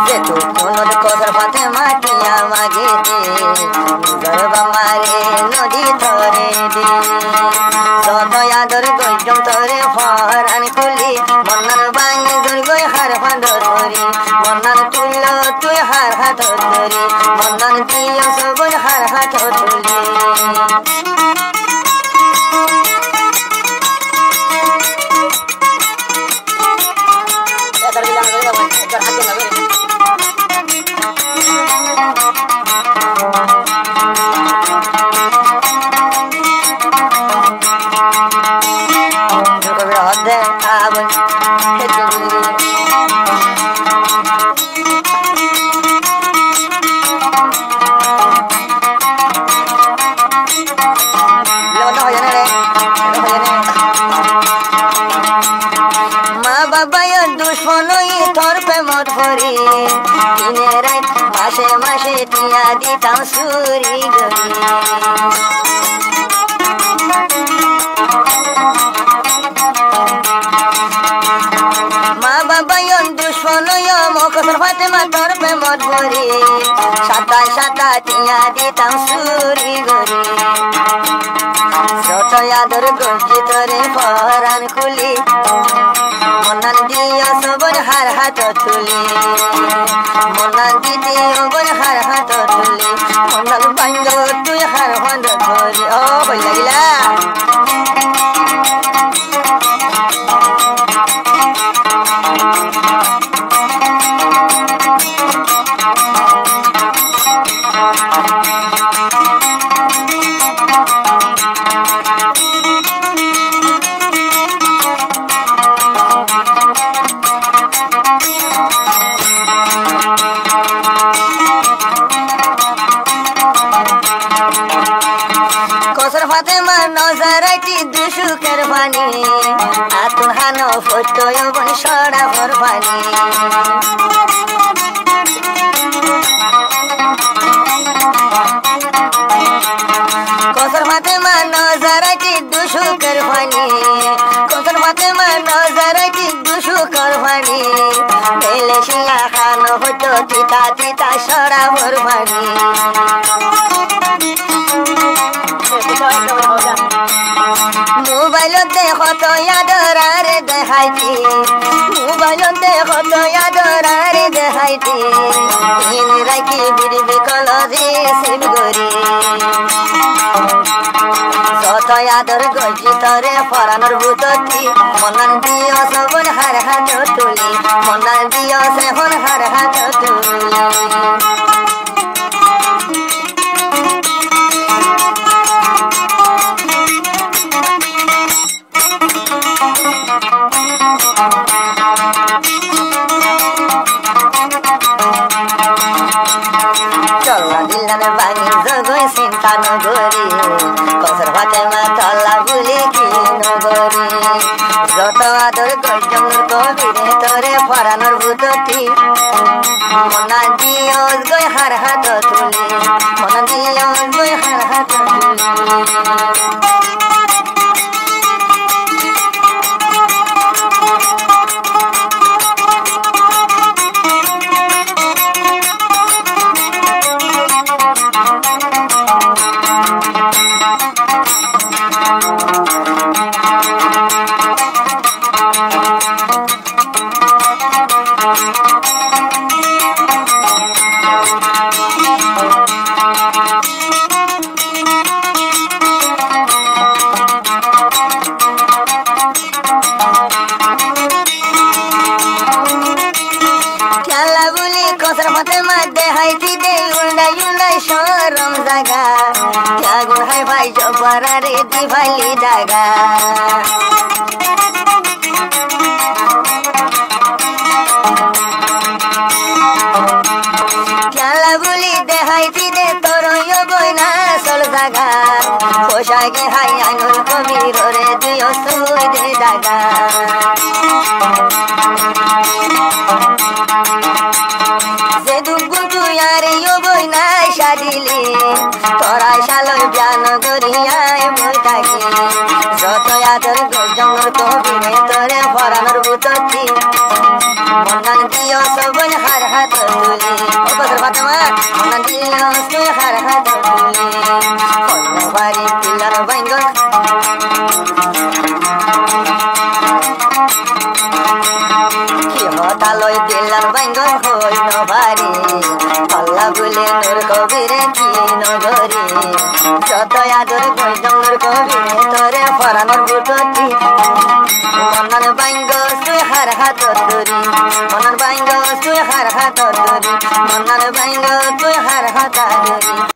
যেহেতু কোন কথার পাতে মাটিয়া মাগে দে গর্ব মারে নদী ধরে দে যত আদর গজম তরে ফরান খুলি মন্নার বাঙি দুর্গই হার ফাঁদ ধরি মন্নার তুল্য তুই হার হাত ধরি মন্নার দিয় সবন হার হাত তুলি মাসে মাসে টিয়া দিতাম সুরি গরি মা বাবা দুশ্মন মুখর ফাতে মাতর প্রেমত ভরি সাতা সাতা টিয়া দিতাম সুরি গরি যত আদর গজি তরে পরান খুলি মনান দিয় সবন হার হাত তুলি মনান দিদি বন হার হাত তুলি মনান বাঙ্গ তুই হার হাত ধরি ও বল লাগিলা দুসুকের পানি আতুন হানো ফটোয় বন সরা ভর পানি কসর মাতে মানো জারাইটি দুসুকের পানি কসর মাতে মানো জারাইটি দুসুকের পানি বেলে শিলা খানো হতো তিতা তিতা সরা ভর পানি মোবাইল দেখো তো আদরারে দেখাইতি মোবাইল দেখো তো আদরারে দেখাইতি ইন রাখি বিড়বি কলজি সিম গরি যত আদর গজি তরে ফরানোর ভূততি মনান দিয় সবন হার হাত তুলি মনান দিয় সেহন হার হাত তুলি বাঙি জগই চিন্তা নগরি কসর ভাতে মাতলা ভুলি কি নগরি যত আদর গজম কবিরে তোরে ফরানোর ভূততি মনা দিয় গই হার হাত তুলি মনা দিয় গই হার হাত তুলি ভাই জবরারে দিভালি দাগা খেলা বলি দেখাইতি দে তোর বইনা চল জাগা পোশাকে হাই আঙুল কবির রে দিও সুই দে দাগা যে দুগুন তুই আর বইনা সাদিলি তোরা শালয় জ্ঞান গরিয়ায় বই থাকি যত আদর গজম তো বিলাল বাইঙ্গন হই নভারি আল্লাহ বলে নূর কবিরে কি নগরী যত আদর কইতাম নূর কবিরে তোরে ফরানোর বুটতি মনন বাইঙ্গ সুই হার হাত ধরি মনন বাইঙ্গ সুই হার হাত